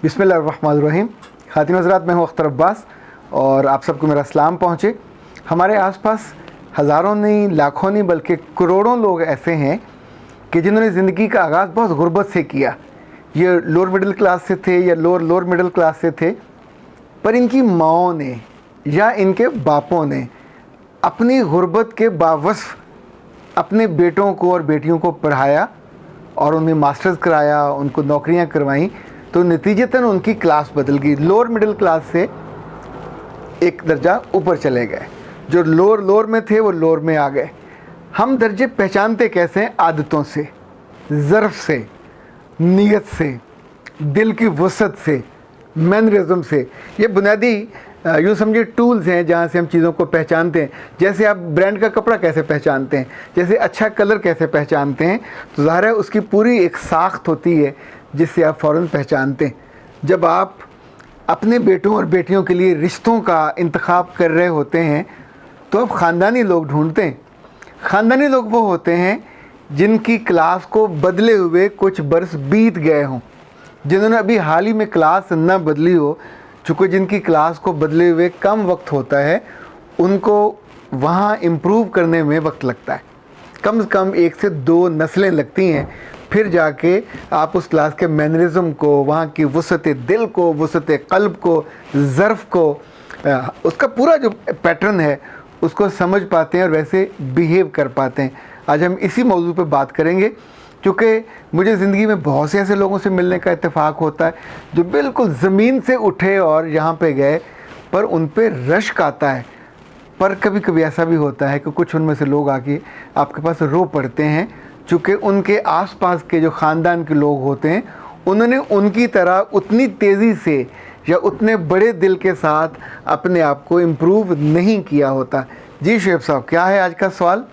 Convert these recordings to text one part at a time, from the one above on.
बिस्मिल्लाहिर्रहमानिर्रहीम। ख़ातिन हज़रात, मैं हूँ अख्तर अब्बास और आप सबको मेरा सलाम पहुँचे। हमारे आसपास हज़ारों नहीं, लाखों नहीं, बल्कि करोड़ों लोग ऐसे हैं कि जिन्होंने ज़िंदगी का आगाज़ बहुत गुर्बत से किया। ये लोअर मिडिल क्लास से थे या लोअर मिडिल क्लास से थे, पर इनकी माँओं ने या इनके बापों ने अपनी गुर्बत के बावस्फ़ अपने बेटों को और बेटियों को पढ़ाया और उन्हें मास्टर्स कराया, उनको नौकरियां करवाईं, तो नतीजतन उनकी क्लास बदल गई। लोअर मिडिल क्लास से एक दर्जा ऊपर चले गए। जो लोअर में थे वो लोअर में आ गए। हम दर्जे पहचानते कैसे हैं? आदतों से, ज़र्फ़ से, नीयत से, दिल की वसत से, मैनरिज़म से। ये बुनियादी यूँ समझिए टूल्स हैं जहाँ से हम चीज़ों को पहचानते हैं। जैसे आप ब्रांड का कपड़ा कैसे पहचानते हैं, जैसे अच्छा कलर कैसे पहचानते हैं, तो ज़ाहिर है उसकी पूरी एक साख्त होती है जिससे आप फ़ौरन पहचानते हैं। जब आप अपने बेटों और बेटियों के लिए रिश्तों का इंतखाब कर रहे होते हैं तो आप ख़ानदानी लोग ढूंढते हैं। ख़ानदानी लोग वो होते हैं जिनकी क्लास को बदले हुए कुछ बरस बीत गए हों, जिन्होंने अभी हाल ही में क्लास न बदली हो। चूँकि जिनकी क्लास को बदले हुए कम वक्त होता है, उनको वहाँ इम्प्रूव करने में वक्त लगता है। कम से कम 1 से 2 नस्लें लगती हैं, फिर जाके आप उस क्लास के मैनरिज़म को, वहाँ की वसत दिल को, वसत क़ल्ब को, ज़र्फ़ को, उसका पूरा जो पैटर्न है उसको समझ पाते हैं और वैसे बिहेव कर पाते हैं। आज हम इसी मौजू पे बात करेंगे, क्योंकि मुझे ज़िंदगी में बहुत से ऐसे लोगों से मिलने का इत्तेफाक होता है जो बिल्कुल ज़मीन से उठे और यहाँ पे गए, पर उन पे रश्क आता है। पर कभी कभी ऐसा भी होता है कि कुछ उनमें से लोग आके आपके पास रो पड़ते हैं, चूँकि उनके आसपास के जो ख़ानदान के लोग होते हैं उन्होंने उनकी तरह उतनी तेज़ी से या उतने बड़े दिल के साथ अपने आप को इम्प्रूव नहीं किया होता। जी शुएब साहब, क्या है आज का सवाल?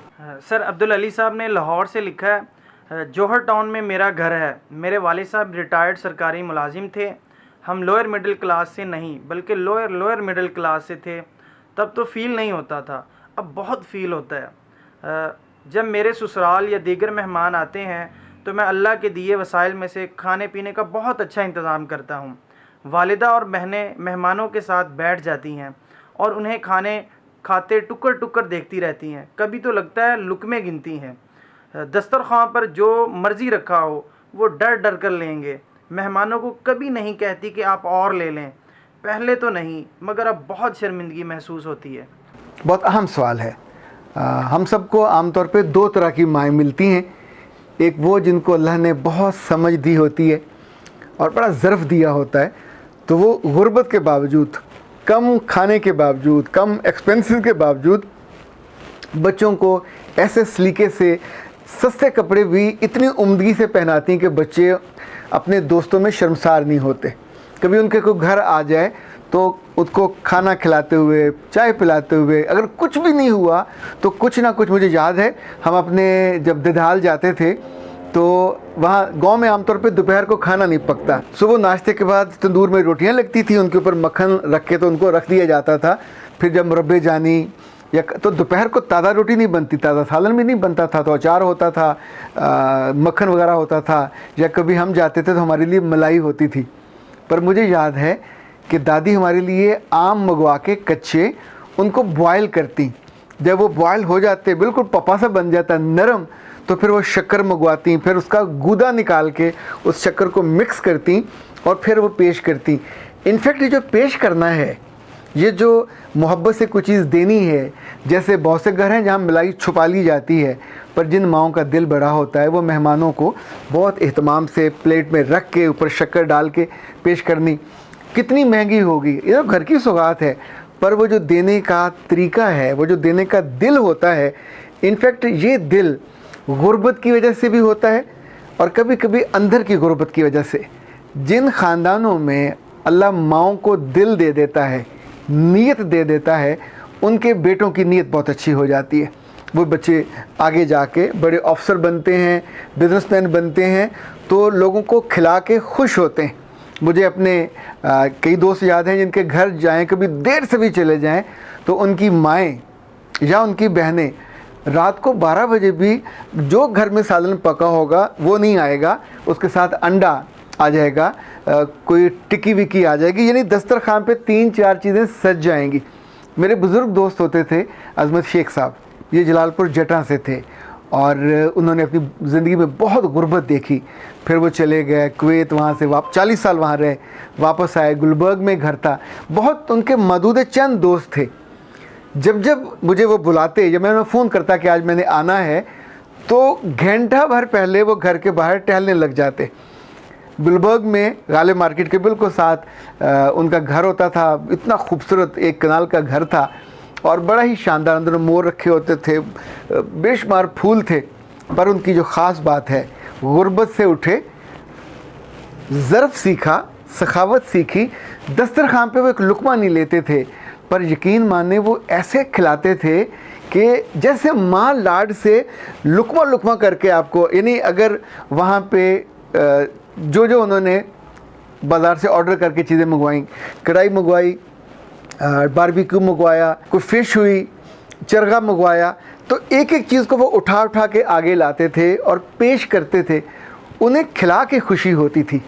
सर, अब्दुल अली साहब ने लाहौर से लिखा है, जौहर टाउन में मेरा घर है। मेरे वालिद साहब रिटायर्ड सरकारी मुलाजिम थे। हम लोअर मिडिल क्लास से नहीं बल्कि लोअर मिडिल क्लास से थे। तब तो फ़ील नहीं होता था, अब बहुत फ़ील होता है। जब मेरे ससुराल या दीगर मेहमान आते हैं तो मैं अल्लाह के दिए वसाइल में से खाने पीने का बहुत अच्छा इंतज़ाम करता हूँ। वालिदा और बहनें मेहमानों के साथ बैठ जाती हैं और उन्हें खाने खाते टुकर टुकर देखती रहती हैं। कभी तो लगता है लुकमे गिनती हैं। दस्तरखान पर जो मर्ज़ी रखा हो वो डर डर कर लेंगे। मेहमानों को कभी नहीं कहती कि आप और ले लें। पहले तो नहीं, मगर अब बहुत शर्मिंदगी महसूस होती है। बहुत अहम सवाल है। हम सबको आमतौर पे 2 तरह की माएँ मिलती हैं। एक वो जिनको अल्लाह ने बहुत समझ दी होती है और बड़ा ज़र्फ़ दिया होता है, तो वो गुर्बत के बावजूद, कम खाने के बावजूद, कम एक्सपेंसेस के बावजूद बच्चों को ऐसे सलीके से सस्ते कपड़े भी इतनी उम्दगी से पहनाती हैं कि बच्चे अपने दोस्तों में शर्मसार नहीं होते। कभी उनके कोई घर आ जाए तो उसको खाना खिलाते हुए, चाय पिलाते हुए, अगर कुछ भी नहीं हुआ तो कुछ ना कुछ। मुझे याद है हम अपने जब दिदाल जाते थे तो वहाँ गांव में आमतौर पे दोपहर को खाना नहीं पकता। सुबह नाश्ते के बाद तंदूर में रोटियां लगती थी, उनके ऊपर मक्खन रख के तो उनको रख दिया जाता था। फिर जब मुरब्बे जानी या तो दोपहर को ताज़ा रोटी नहीं बनती, ताज़ा सालन भी नहीं बनता था, तो अचार होता था, मक्खन वगैरह होता था, या कभी हम जाते थे तो हमारे लिए मलाई होती थी। पर मुझे याद है कि दादी हमारे लिए आम मंगवा के कच्चे उनको बॉयल करती। जब वो बॉयल हो जाते, बिल्कुल पपा सा बन जाता नरम, तो फिर वो शक्कर मंगवाती, फिर उसका गूदा निकाल के उस शक्कर को मिक्स करती और फिर वो पेश करती। इनफैक्ट ये जो पेश करना है, ये जो मोहब्बत से कुछ चीज़ देनी है, जैसे बहुत से घर हैं जहाँ मलाई छुपा ली जाती है, पर जिन माओं का दिल बड़ा होता है वो मेहमानों को बहुत एहतमाम से प्लेट में रख के ऊपर शक्कर डाल के पेश करनी कितनी महंगी होगी। ये तो घर की सौगात है, पर वो जो देने का तरीका है, वो जो देने का दिल होता है, इनफैक्ट ये दिल गुर्बत की वजह से भी होता है और कभी कभी अंदर की गुर्बत की वजह से। जिन ख़ानदानों में अल्लाह माओं को दिल दे देता है, नीयत दे देता है, उनके बेटों की नीयत बहुत अच्छी हो जाती है। वो बच्चे आगे जाके बड़े अफसर बनते हैं, बिजनेसमैन बनते हैं, तो लोगों को खिला के खुश होते हैं। मुझे अपने कई दोस्त याद हैं जिनके घर जाएं, कभी देर से भी चले जाएं, तो उनकी माएँ या उनकी बहनें रात को 12 बजे भी जो घर में सालन पका होगा वो नहीं आएगा, उसके साथ अंडा आ जाएगा, कोई टिक्की विक्की आ जाएगी, यानी दस्तरखान पे 3-4 चीज़ें सज जाएंगी। मेरे बुज़ुर्ग दोस्त होते थे अज़मत शेख साहब, ये जलालपुर जटा से थे और उन्होंने अपनी ज़िंदगी में बहुत गुर्बत देखी। फिर वो चले गए कुवैत, वहाँ से 40 साल वहाँ रहे, वापस आए, गुलबर्ग में घर था। बहुत उनके मदूद चंद दोस्त थे। जब जब मुझे वो बुलाते, जब मैं उन्हें फ़ोन करता कि आज मैंने आना है, तो घंटा भर पहले वो घर के बाहर टहलने लग जाते। गुलबर्ग में गालिब मार्केट के बिल्कुल साथ उनका घर होता था। इतना खूबसूरत एक कनाल का घर था और बड़ा ही शानदार, अंदर मोर रखे होते थे, बेशुमार फूल थे। पर उनकी जो ख़ास बात है, गुर्बत से उठे, ज़र्फ़ सीखा, सखावत सीखी। दस्तरखान पे वो एक लुक़मा नहीं लेते थे, पर यकीन माने वो ऐसे खिलाते थे कि जैसे माँ लाड से लुक़मा लुक़मा करके आपको, यानी अगर वहाँ पे जो उन्होंने बाज़ार से ऑर्डर करके चीज़ें मंगवाई, कढ़ाई मंगवाई, बारबेक्यू मंगवाया, कोई फ़िश हुई, चरगा मंगवाया, तो एक एक चीज़ को वो उठा उठा के आगे लाते थे और पेश करते थे। उन्हें खिला के खुशी होती थी।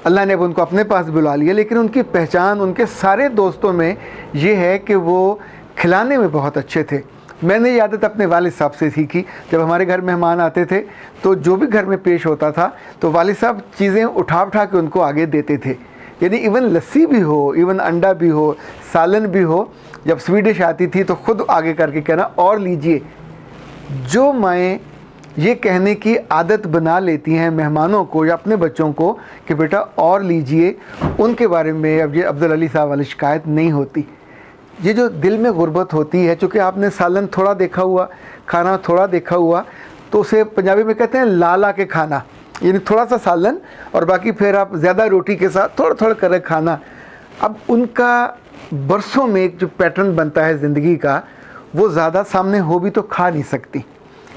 अल्लाह ने अब उनको अपने पास बुला लिया, लेकिन उनकी पहचान उनके सारे दोस्तों में ये है कि वो खिलाने में बहुत अच्छे थे। मैंने ये आदत अपने वालिद साहब से सीखी। जब हमारे घर मेहमान आते थे तो जो भी घर में पेश होता था तो वालिद साहब चीज़ें उठा उठा के उनको आगे देते थे। यानी इवन लस्सी भी हो, इवन अंडा भी हो, सालन भी हो, जब स्वीट डिश आती थी तो ख़ुद आगे करके कहना और लीजिए। जो माएँ ये कहने की आदत बना लेती हैं मेहमानों को या अपने बच्चों को कि बेटा और लीजिए, उनके बारे में अब ये अब्दुल अली साहब वाली शिकायत नहीं होती। ये जो दिल में गुर्बत होती है, चूँकि आपने सालन थोड़ा देखा हुआ, खाना थोड़ा देखा हुआ, तो उसे पंजाबी में कहते हैं लाला के खाना, यानी थोड़ा सा सालन और बाकी फिर आप ज़्यादा रोटी के साथ थोड़ा थोड़ा कर खाना। अब उनका बरसों में एक जो पैटर्न बनता है ज़िंदगी का, वो ज़्यादा सामने हो भी तो खा नहीं सकती।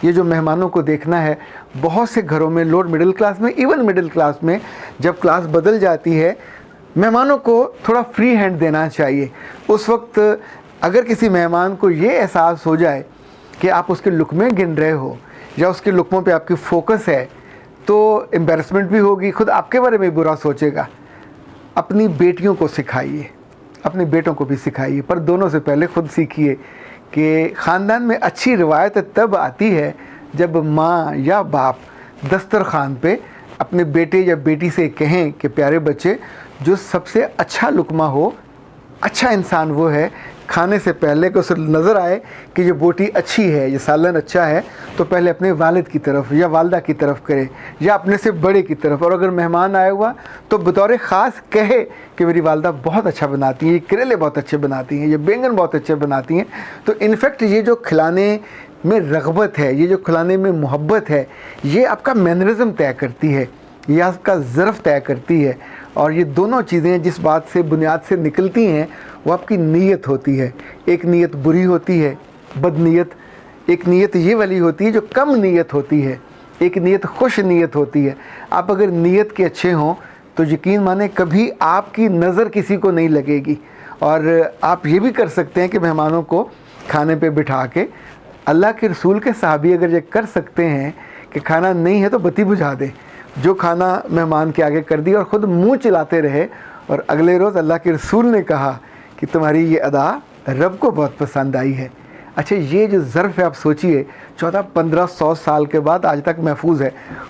ये जो मेहमानों को देखना है, बहुत से घरों में, लोअर मिडिल क्लास में, इवन मिडिल क्लास में, जब क्लास बदल जाती है, मेहमानों को थोड़ा फ्री हैंड देना चाहिए। उस वक्त अगर किसी मेहमान को ये एहसास हो जाए कि आप उसके लुक़मे गिन रहे हो या उसके लुक़मों पे आपकी फ़ोकस है, तो एम्बैरसमेंट भी होगी, खुद आपके बारे में बुरा सोचेगा। अपनी बेटियों को सिखाइए, अपने बेटों को भी सिखाइए, पर दोनों से पहले खुद सीखिए कि ख़ानदान में अच्छी रिवायत तब आती है जब माँ या बाप दस्तरखान पे अपने बेटे या बेटी से कहें कि प्यारे बच्चे, जो सबसे अच्छा लुक़मा हो, अच्छा इंसान वो है, खाने से पहले कि उसे नज़र आए कि ये बोटी अच्छी है, ये सालन अच्छा है, तो पहले अपने वालिद की तरफ या वालदा की तरफ करे या अपने से बड़े की तरफ। और अगर मेहमान आया हुआ तो बतौर ख़ास कहे कि मेरी वालदा बहुत अच्छा बनाती हैं, ये करेले बहुत अच्छे बनाती हैं, ये बैंगन बहुत अच्छे बनाती हैं। तो इनफैक्ट ये जो खिलाने में रग़बत है, ये जो खिलाने में मोहब्बत है, ये आपका मैनरिज़म तय करती है, ये आपका ज़र्फ़ तय करती है। और ये दोनों चीज़ें जिस बात से बुनियाद से निकलती हैं वो आपकी नीयत होती है। एक नीयत बुरी होती है, बदनीयत। एक नीयत ये वाली होती है जो कम नीयत होती है, एक नीयत खुश नीयत होती है। आप अगर नीयत के अच्छे हों तो यकीन माने कभी आपकी नज़र किसी को नहीं लगेगी। और आप ये भी कर सकते हैं कि मेहमानों को खाने पे बिठा के, अल्लाह के रसूल के सहाबी अगर ये कर सकते हैं कि खाना नहीं है तो बत्ती बुझा दें, जो खाना मेहमान के आगे कर दिया और ख़ुद मुंह चलाते रहे। और अगले रोज़ अल्लाह के रसूल ने कहा कि तुम्हारी ये अदा रब को बहुत पसंद आई है। अच्छा, ये जो ज़र्फ़ है आप सोचिए, 1400-1500 साल के बाद आज तक महफूज है।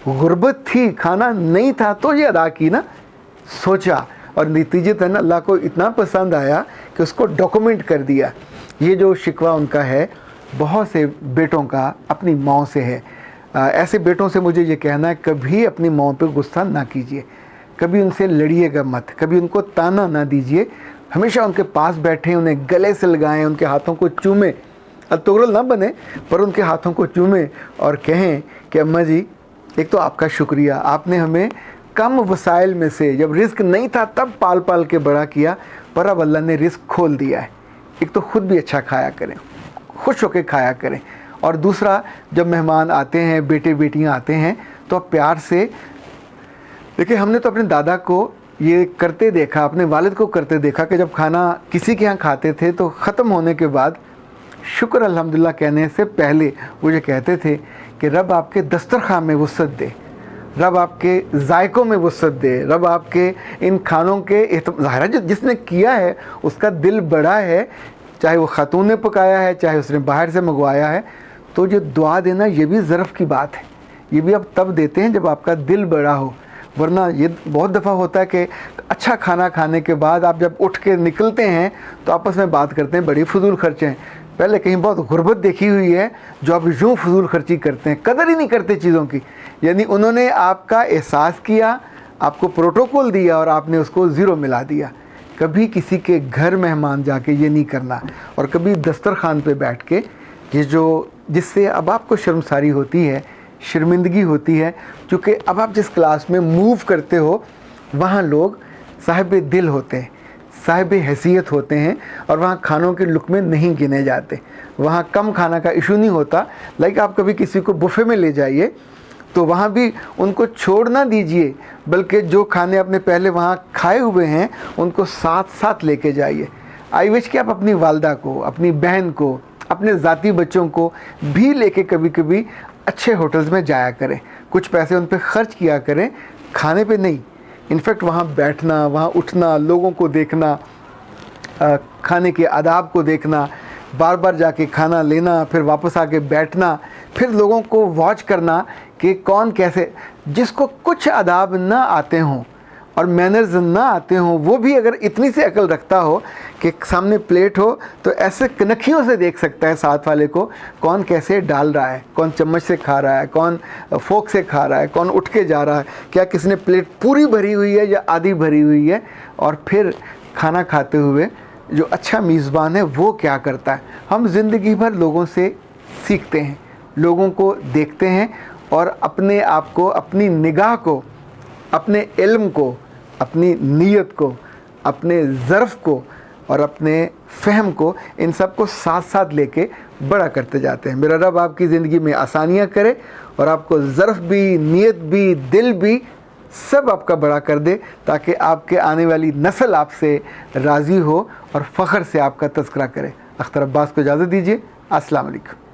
गुर्बत थी, खाना नहीं था, तो ये अदा की ना, सोचा, और नतीजतन अल्लाह को इतना पसंद आया कि उसको डॉक्यूमेंट कर दिया। ये जो शिकवा उनका है बहुत से बेटों का अपनी माँ से है। ऐसे बेटों से मुझे ये कहना है, कभी अपनी माँ पे गुस्सा ना कीजिए, कभी उनसे लड़िएगा मत, कभी उनको ताना ना दीजिए। हमेशा उनके पास बैठें, उन्हें गले से लगाएं, उनके हाथों को चूमें। अतुगरल ना बने, पर उनके हाथों को चूमें और कहें कि अम्मा जी, एक तो आपका शुक्रिया, आपने हमें कम वसाइल में से, जब रिस्क नहीं था तब पाल पाल के बड़ा किया, पर अब अल्लाह ने रिस्क खोल दिया है। एक तो ख़ुद भी अच्छा खाया करें, खुश होकर खाया करें। और दूसरा, जब मेहमान आते हैं, बेटे बेटियां आते हैं, तो आप प्यार से देखिए। हमने तो अपने दादा को ये करते देखा, अपने वालिद को करते देखा कि जब खाना किसी के यहाँ खाते थे तो ख़त्म होने के बाद शुक्र अल्हम्दुलिल्लाह कहने से पहले वो ये कहते थे कि रब आपके दस्तरखान में वुसअत दे, रब आपके जायकों में वसअत दे, रब आपके इन खानों के ज़ाहिर है जिसने किया है उसका दिल बड़ा है, चाहे वो खातून ने पकाया है चाहे उसने बाहर से मंगवाया है। तो जो दुआ देना ये भी ज़रफ़ की बात है, ये भी आप तब देते हैं जब आपका दिल बड़ा हो। वरना ये बहुत दफ़ा होता है कि अच्छा खाना खाने के बाद आप जब उठ के निकलते हैं तो आपस में बात करते हैं बड़ी फजूल खर्चे हैं। पहले कहीं बहुत गुर्बत देखी हुई है जो आप यूँ फजूल खर्ची करते हैं, कदर ही नहीं करते चीज़ों की। यानी उन्होंने आपका एहसास किया, आपको प्रोटोकॉल दिया और आपने उसको ज़ीरो मिला दिया। कभी किसी के घर मेहमान जाके ये नहीं करना, और कभी दस्तरखान पे बैठ के ये जो जिससे अब आपको शर्मसारी होती है, शर्मिंदगी होती है, क्योंकि अब आप जिस क्लास में मूव करते हो वहाँ लोग साहिब दिल होते हैं, साहिब हैसियत होते हैं, और वहाँ खानों के लुक़मे नहीं गिने जाते। वहाँ कम खाना का इशू नहीं होता। लाइक आप कभी किसी को बुफ़े में ले जाइए तो वहाँ भी उनको छोड़ ना दीजिए, बल्कि जो खाने आपने पहले वहाँ खाए हुए हैं उनको साथ साथ लेके जाइए। आई विश कि आप अपनी वालदा को, अपनी बहन को, अपने ज़ाती बच्चों को भी लेके कभी कभी अच्छे होटल्स में जाया करें, कुछ पैसे उन पर ख़र्च किया करें, खाने पे नहीं। इनफैक्ट वहाँ बैठना, वहाँ उठना, लोगों को देखना, खाने के आदाब को देखना, बार बार जाके खाना लेना, फिर वापस आके बैठना, फिर लोगों को वॉच करना कि कौन कैसे, जिसको कुछ आदाब ना आते हों और मैनर्स ना आते हों, वो भी अगर इतनी सी अकल रखता हो कि सामने प्लेट हो तो ऐसे कनखियों से देख सकता है साथ वाले को कौन कैसे डाल रहा है, कौन चम्मच से खा रहा है, कौन फोक से खा रहा है, कौन उठ के जा रहा है, क्या किसने प्लेट पूरी भरी हुई है या आधी भरी हुई है। और फिर खाना खाते हुए जो अच्छा मेज़बान है वो क्या करता है। हम ज़िंदगी भर लोगों से सीखते हैं, लोगों को देखते हैं, और अपने आप को, अपनी निगाह को, अपने इल्म को, अपनी नीयत को, अपने ज़र्फ़ को और अपने फ़हम को, इन सब को साथ साथ लेके बड़ा करते जाते हैं। मेरा रब आपकी ज़िंदगी में आसानियाँ करे और आपको ज़र्फ़ भी, नीयत भी, दिल भी सब आपका बड़ा कर दे, ताकि आपके आने वाली नस्ल आपसे राज़ी हो और फ़ख्र से आपका तज़किरा करे। अख्तर अब्बास को इजाज़त दीजिए। अस्सलाम वालेकुम।